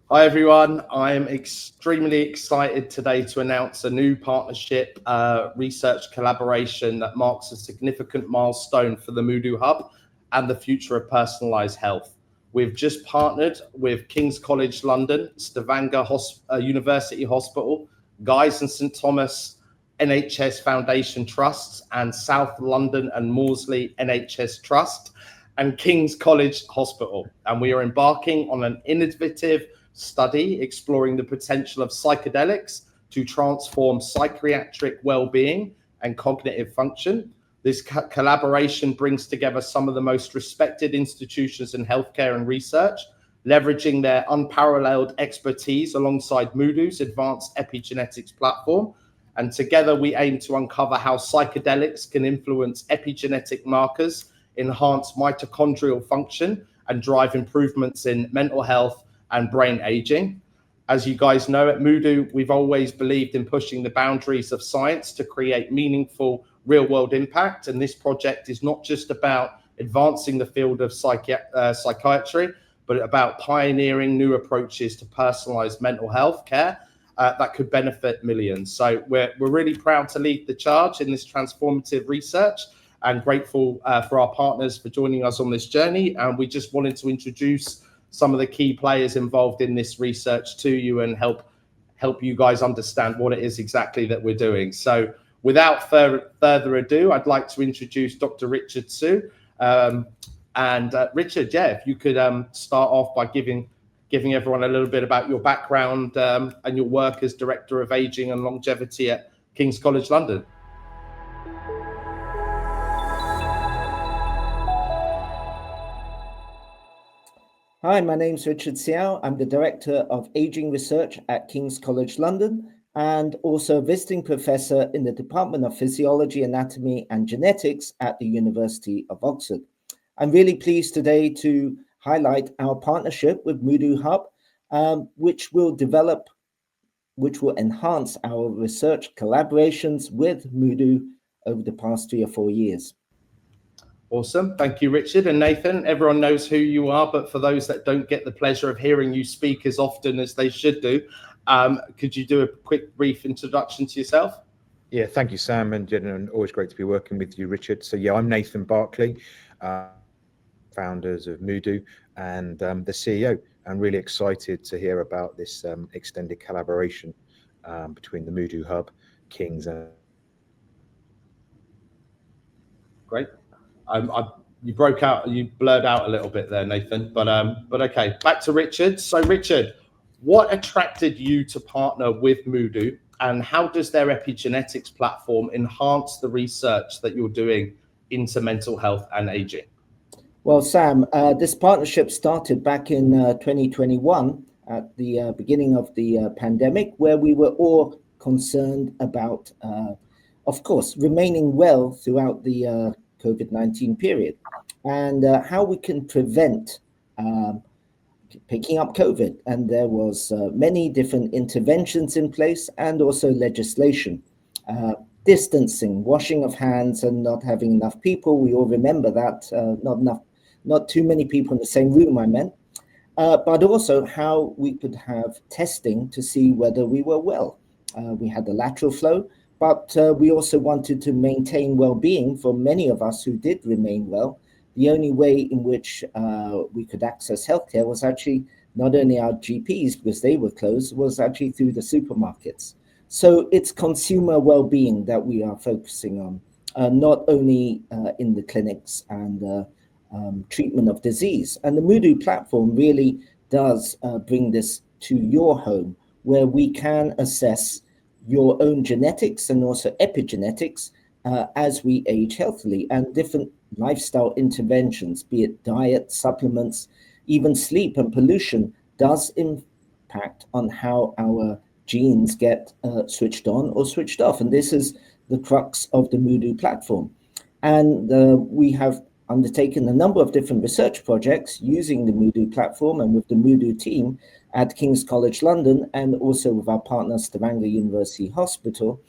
Hi everyone, I'm extremely excited today to announce a new partnership research collaboration that marks a significant milestone for the Muhdo Hub and the future of personalised health. We've just partnered with King's College London, Stavanger University Hospital, Guy's and St Thomas NHS Foundation Trusts, and South London and Maudsley NHS Trust, and King's College Hospital. And we are embarking on an innovative study exploring the potential of psychedelics to transform psychiatric well-being and cognitive function. This collaboration brings together some of the most respected institutions in healthcare and research, leveraging their unparalleled expertise alongside Muhdo's advanced epigenetics platform. And together we aim to uncover how psychedelics can influence epigenetic markers, enhance mitochondrial function, and drive improvements in mental health and brain aging. As you guys know, at Muhdo, we've always believed in pushing the boundaries of science to create meaningful real-world impact. And this project is not just about advancing the field of psychiatry, but about pioneering new approaches to personalized mental health care that could benefit millions. So we're really proud to lead the charge in this transformative research, and grateful for our partners for joining us on this journey. And we just wanted to introduce some of the key players involved in this research to you and help you guys understand what it is exactly that we're doing. So without further ado, I'd like to introduce Dr. Richard Siow. Richard, if you could start off by giving everyone a little bit about your background and your work as Director of Aging and Longevity at King's College London. Hi, my name's Richard Siow. I'm the Director of Aging Research at King's College London and also a visiting professor in the Department of Physiology, Anatomy and Genetics at the University of Oxford. I'm really pleased today to highlight our partnership with Muhdo Hub, which will enhance our research collaborations with Muhdo over the past 3 or 4 years. Awesome. Thank you, Richard. And Nathan, everyone knows who you are, but for those that don't get the pleasure of hearing you speak as often as they should do, could you do a quick, brief introduction to yourself? Yeah, thank you, Sam, and always great to be working with you, Richard. So yeah, I'm Nathan Berkley, founders of Muhdo and the CEO. I'm really excited to hear about this extended collaboration between the Muhdo Hub, King's and... Great. You broke out, you blurred out a little bit there, Nathan, but okay, back to Richard. So Richard, what attracted you to partner with Muhdo, and how does their epigenetics platform enhance the research that you're doing into mental health and aging? Well, Sam, this partnership started back in 2021 at the beginning of the pandemic, where we were all concerned about, of course, remaining well throughout the COVID-19 period, and how we can prevent picking up COVID. And there was many different interventions in place and also legislation. Distancing, washing of hands, and not having enough people. We all remember that, not too many people in the same room, I meant. But also how we could have testing to see whether we were well. We had the lateral flow, but we also wanted to maintain well-being for many of us who did remain well. The only way in which we could access healthcare was actually not only our GPs, because they were closed, was actually through the supermarkets. So it's consumer well-being that we are focusing on, not only in the clinics and treatment of disease. And the Muhdo platform really does bring this to your home, where we can assess your own genetics and also epigenetics as we age healthily, and different lifestyle interventions, be it diet, supplements, even sleep and pollution, does impact on how our genes get switched on or switched off. And this is the crux of the Muhdo platform. And we have undertaken a number of different research projects using the Muhdo platform and with the Muhdo team at King's College London, and also with our partner Stavanger University Hospital,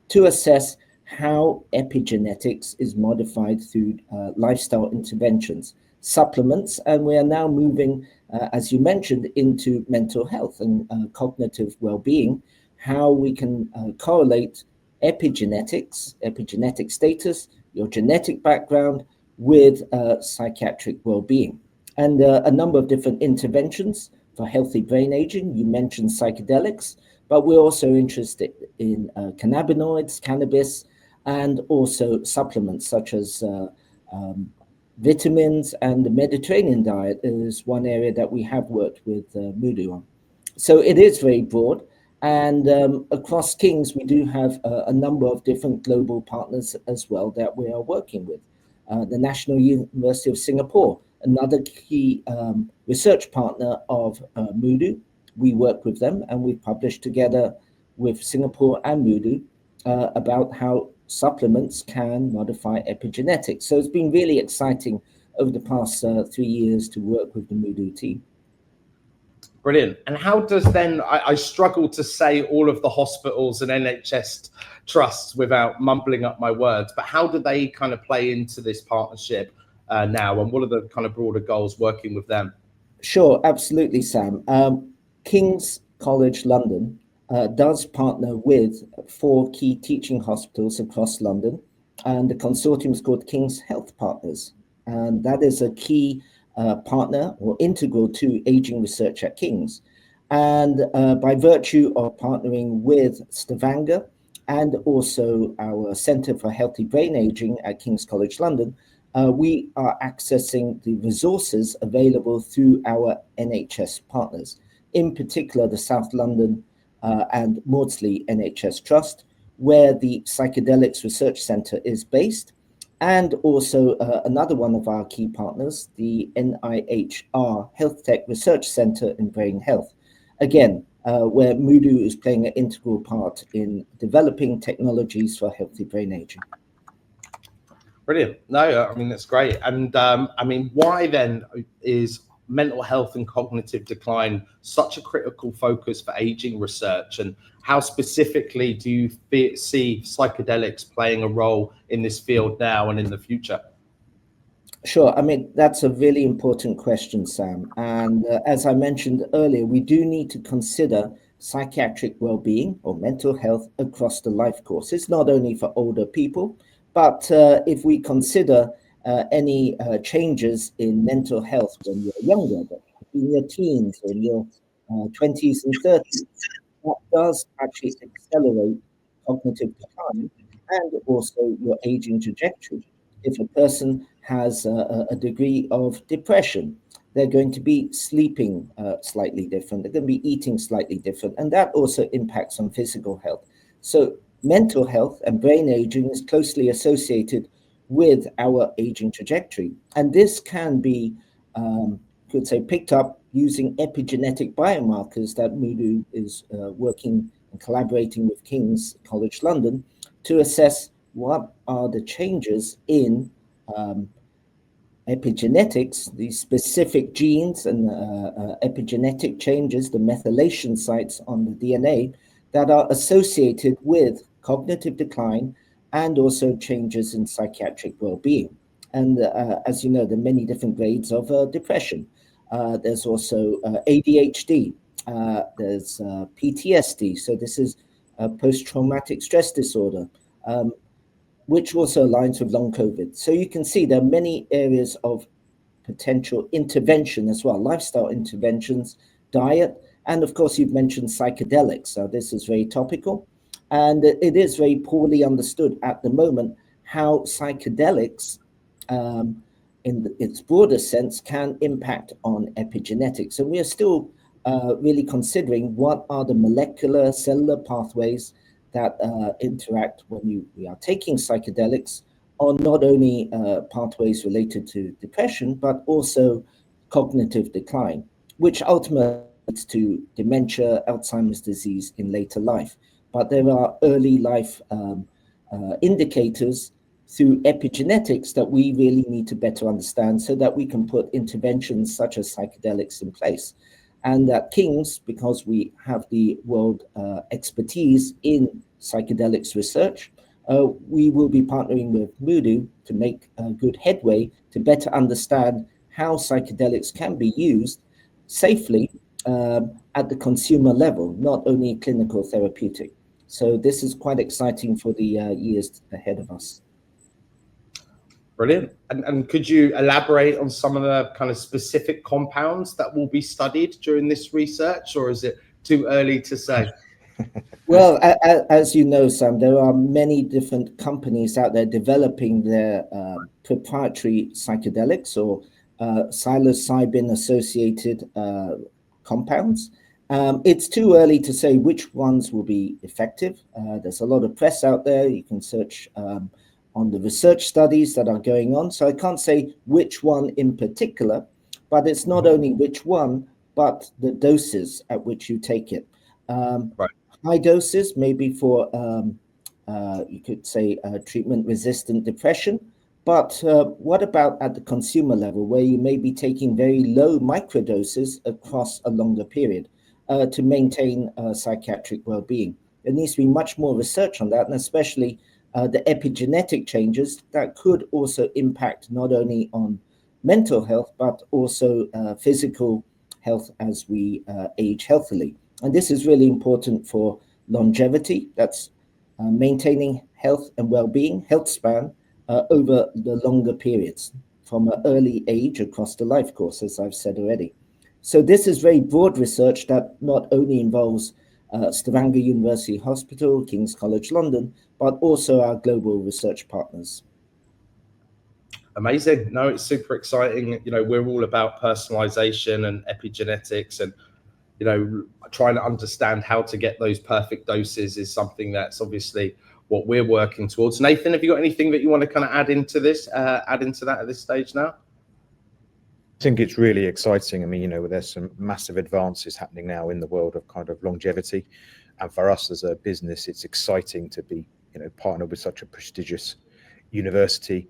to assess how epigenetics is modified through lifestyle interventions, supplements, and we are now moving as you mentioned, into mental health and cognitive well-being, how we can correlate epigenetic status, your genetic background, with psychiatric well-being. And a number of different interventions for healthy brain aging. You mentioned psychedelics, but we're also interested in cannabinoids, cannabis, and also supplements such as vitamins, and the Mediterranean diet is one area that we have worked with Muhdo on. So it is very broad. And across King's, we do have a number of different global partners as well that we are working with. The National University of Singapore, another key research partner of Muhdo. We work with them, and we've published together with Singapore and Muhdo about how supplements can modify epigenetics. So it's been really exciting over the past 3 years to work with the Muhdo team. Brilliant. And how does then, I struggle to say all of the hospitals and NHS trusts without mumbling up my words, but how do they kind of play into this partnership now? And what are the kind of broader goals working with them? Sure, absolutely, Sam. King's College London does partner with 4 key teaching hospitals across London, and the consortium is called King's Health Partners. And that is a key partner or integral to aging research at King's. And by virtue of partnering with Stavanger and also our Centre for Healthy Brain Aging at King's College London, we are accessing the resources available through our NHS partners, in particular the South London and Maudsley NHS Trust, where the Psychedelics Research Centre is based, and also another one of our key partners, the NIHR Health Tech Research Centre in Brain Health, again, where Muhdo is playing an integral part in developing technologies for healthy brain aging. Brilliant. No, I mean, that's great. And I mean, why then is mental health and cognitive decline such a critical focus for aging research? And how specifically do you see psychedelics playing a role in this field now and in the future? Sure. I mean, that's a really important question, Sam. And as I mentioned earlier, we do need to consider psychiatric well-being or mental health across the life course. It's not only for older people, but if we consider any changes in mental health when you're younger, in your teens, in your 20s and 30s, that does actually accelerate cognitive decline and also your aging trajectory. If a person has a degree of depression, they're going to be sleeping slightly different, they're going to be eating slightly different, and that also impacts on physical health. So mental health and brain aging is closely associated with our aging trajectory. And this can be, could say, picked up using epigenetic biomarkers that Muhdo is working and collaborating with King's College London to assess what are the changes in epigenetics, these specific genes and epigenetic changes, the methylation sites on the DNA that are associated with cognitive decline and also changes in psychiatric well-being. And as you know, there are many different grades of depression. There's also ADHD, there's PTSD, so this is post-traumatic stress disorder, which also aligns with long COVID. So you can see there are many areas of potential intervention as well, lifestyle interventions, diet, and of course you've mentioned psychedelics. So this is very topical. And it is very poorly understood at the moment how psychedelics, in its broader sense, can impact on epigenetics. And we are still really considering what are the molecular cellular pathways that interact when we are taking psychedelics on not only pathways related to depression, but also cognitive decline, which ultimately leads to dementia, Alzheimer's disease in later life. But there are early life indicators through epigenetics that we really need to better understand so that we can put interventions such as psychedelics in place. And at King's, because we have the world expertise in psychedelics research, we will be partnering with Muhdo to make good headway to better understand how psychedelics can be used safely at the consumer level, not only clinical therapeutic. So this is quite exciting for the years ahead of us. Brilliant. And could you elaborate on some of the kind of specific compounds that will be studied during this research, or is it too early to say? Well, as you know, Sam, there are many different companies out there developing their proprietary psychedelics or psilocybin-associated compounds. It's too early to say which ones will be effective. There's a lot of press out there. You can search on the research studies that are going on. So I can't say which one in particular, but it's not only which one, but the doses at which you take it. Right. High doses, maybe for, you could say, treatment-resistant depression. But what about at the consumer level, where you may be taking very low microdoses across a longer period to maintain psychiatric well-being? There needs to be much more research on that, and especially the epigenetic changes that could also impact not only on mental health, but also physical health as we age healthily. And this is really important for longevity. That's maintaining health and well-being, health span over the longer periods from an early age across the life course, as I've said already. So this is very broad research that not only involves Stavanger University Hospital, King's College London, but also our global research partners. Amazing. No, it's super exciting. You know, we're all about personalization and epigenetics, and you know, trying to understand how to get those perfect doses is something that's obviously what we're working towards. Nathan, have you got anything that you want to kind of add into this, add into that at this stage now? I think it's really exciting. I mean, you know, there's some massive advances happening now in the world of kind of longevity. And for us as a business, it's exciting to be, you know, partnered with such a prestigious university,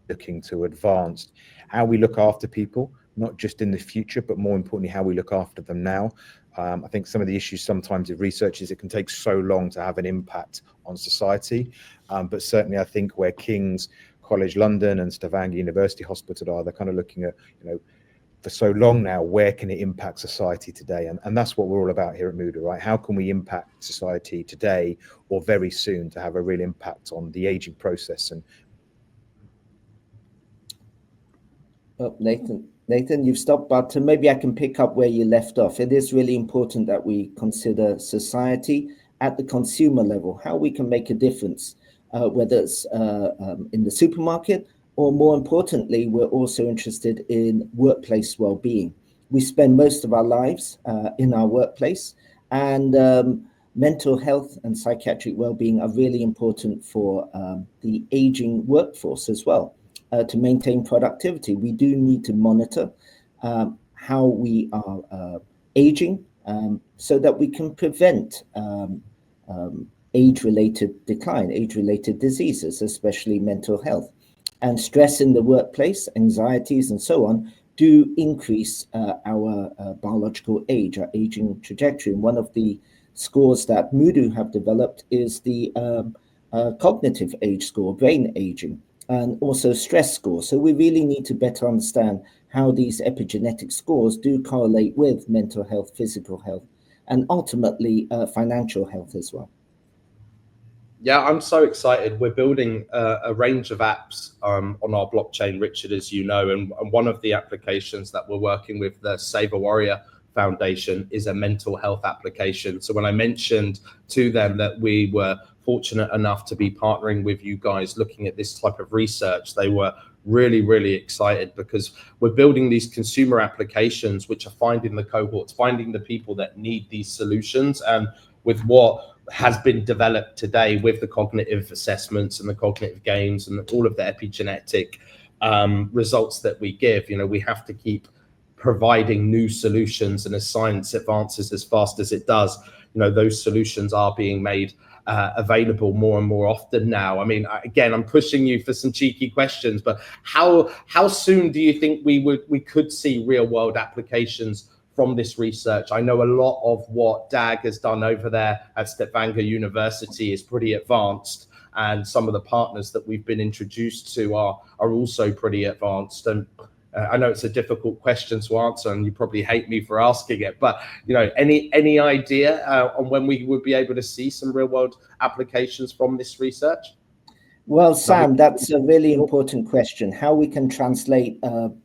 looking to advance how we look after people, not just in the future, but more importantly, how we look after them now. I think some of the issues sometimes with research is it can take so long to have an impact on society. But certainly I think where King's College London and Stavanger University Hospital are, they're kind of looking at, you know, for so long now, where can it impact society today? And that's what we're all about here at Muhdo, right? How can we impact society today or very soon to have a real impact on the aging process? And Nathan, you've stopped, but maybe I can pick up where you left off. It is really important that we consider society at the consumer level, how we can make a difference, whether it's in the supermarket, or more importantly, we're also interested in workplace well-being. We spend most of our lives in our workplace, and mental health and psychiatric well-being are really important for the aging workforce as well. To maintain productivity, we do need to monitor how we are aging so that we can prevent age-related decline, age-related diseases, especially mental health. And stress in the workplace, anxieties and so on, do increase our biological age, our aging trajectory. And one of the scores that Muhdo have developed is the cognitive age score, brain aging, and also stress score. So we really need to better understand how these epigenetic scores do correlate with mental health, physical health, and ultimately financial health as well. Yeah, I'm so excited. We're building a range of apps on our blockchain, Richard, as you know, and one of the applications that we're working with, the Save a Warrior Foundation, is a mental health application. So when I mentioned to them that we were fortunate enough to be partnering with you guys looking at this type of research, they were really, really excited, because we're building these consumer applications which are finding the cohorts, finding the people that need these solutions. And with what has been developed today with the cognitive assessments and the cognitive games and all of the epigenetic results that we give, you know, we have to keep providing new solutions. And as science advances as fast as it does, you know, those solutions are being made available more and more often now. I mean, again, I'm pushing you for some cheeky questions, but how soon do you think we could see real world applications from this research? I know a lot of what Dag has done over there at Stavanger University is pretty advanced, and some of the partners that we've been introduced to are also pretty advanced. And I know it's a difficult question to answer, and you probably hate me for asking it, but any idea on when we would be able to see some real world applications from this research? Well, Sam, that's a really important question. How we can translate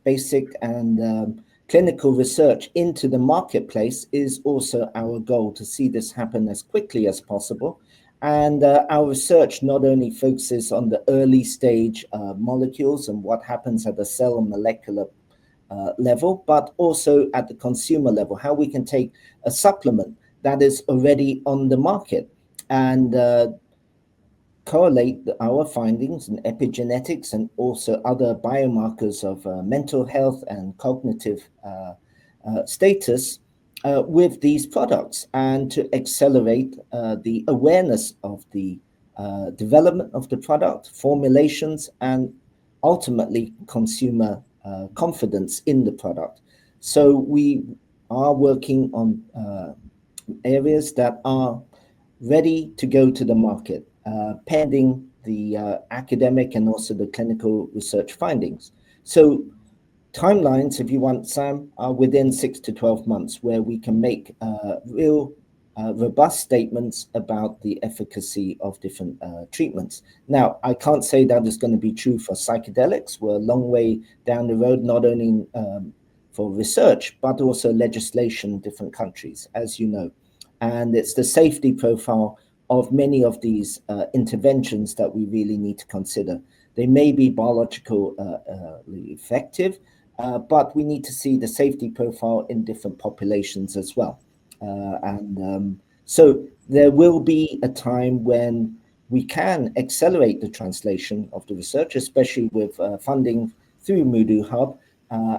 basic and clinical research into the marketplace is also our goal, to see this happen as quickly as possible. And our research not only focuses on the early stage molecules and what happens at the cell and molecular level, but also at the consumer level, how we can take a supplement that is already on the market and correlate our findings in epigenetics and also other biomarkers of mental health and cognitive status with these products, and to accelerate the awareness of the development of the product, formulations, and ultimately consumer confidence in the product. So we are working on areas that are ready to go to the market, pending the academic and also the clinical research findings. So timelines, if you want, Sam, are within 6 to 12 months, where we can make real robust statements about the efficacy of different treatments. Now, I can't say that is going to be true for psychedelics. We're a long way down the road, not only for research, but also legislation in different countries, as you know. And it's the safety profile of many of these interventions that we really need to consider. They may be biologically effective, but we need to see the safety profile in different populations as well. So there will be a time when we can accelerate the translation of the research, especially with funding through Muhdo Hub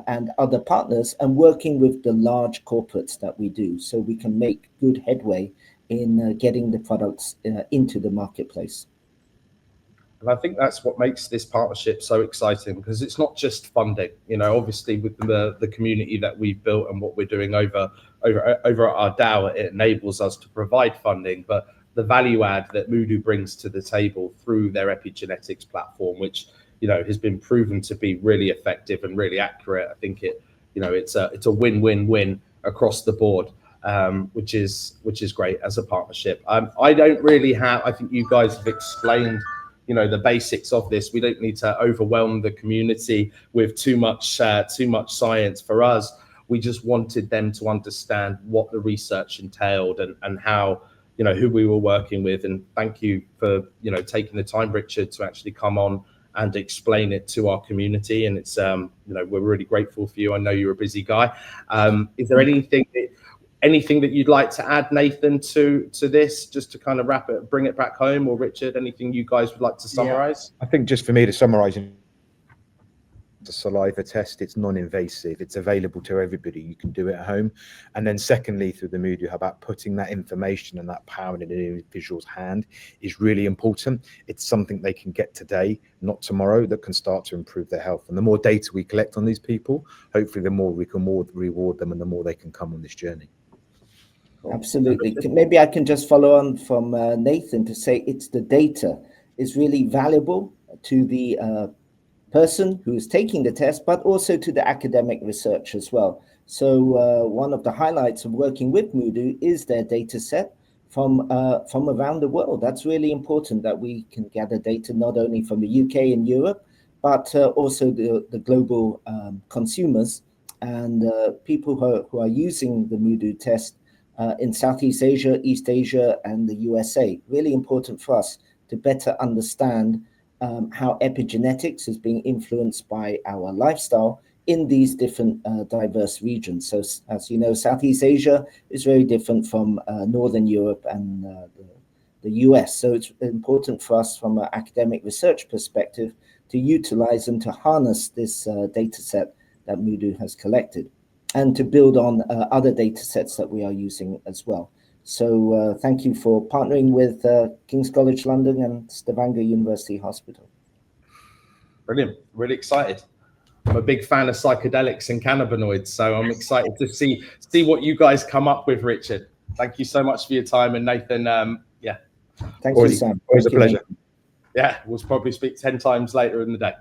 and other partners, and working with the large corporates that we do, so we can make good headway in getting the products into the marketplace. And I think that's what makes this partnership so exciting, because it's not just funding. Obviously with the community that we've built and what we're doing over at our DAO, it enables us to provide funding, but the value add that Muhdo brings to the table through their epigenetics platform, which has been proven to be really effective and really accurate. I think it's a win-win-win across the board, which is great as a partnership. I don't really have. I think you guys have explained the basics of this. We don't need to overwhelm the community with too much science. For us, we just wanted them to understand what the research entailed and how, who we were working with. And thank you for taking the time, Richard, to actually come on and explain it to our community. And it's we're really grateful for you. I know you're a busy guy. Is there anything that you'd like to add, Nathan, to this, just to kind of bring it back home, or Richard, anything you guys would like to summarize? I think just for me to summarize, the saliva test, it's non-invasive, it's available to everybody, you can do it at home. And then secondly, through the Muhdo Hub, about putting that information and that power in an individual's hand is really important. It's something they can get today, not tomorrow, that can start to improve their health. And the more data we collect on these people, hopefully the more we can reward them and the more they can come on this journey. Absolutely. Maybe I can just follow on from Nathan to say it's the data is really valuable to the person who is taking the test, but also to the academic research as well. So one of the highlights of working with Muhdo is their data set from around the world. That's really important, that we can gather data not only from the UK and Europe, but also the global consumers and people who are using the Muhdo test in Southeast Asia, East Asia, and the USA. Really important for us to better understand how epigenetics is being influenced by our lifestyle in these different diverse regions. So as you know, Southeast Asia is very different from Northern Europe and the US. So it's important for us from an academic research perspective to utilize and to harness this data set that Muhdo has collected, and to build on other data sets that we are using as well. So thank you for partnering with King's College London and Stavanger University Hospital. Brilliant. Really excited. I'm a big fan of psychedelics and cannabinoids, so I'm excited to see what you guys come up with, Richard. Thank you so much for your time. And Nathan, Thank you, Sam. Always a pleasure. Yeah, we'll probably speak 10 times later in the day.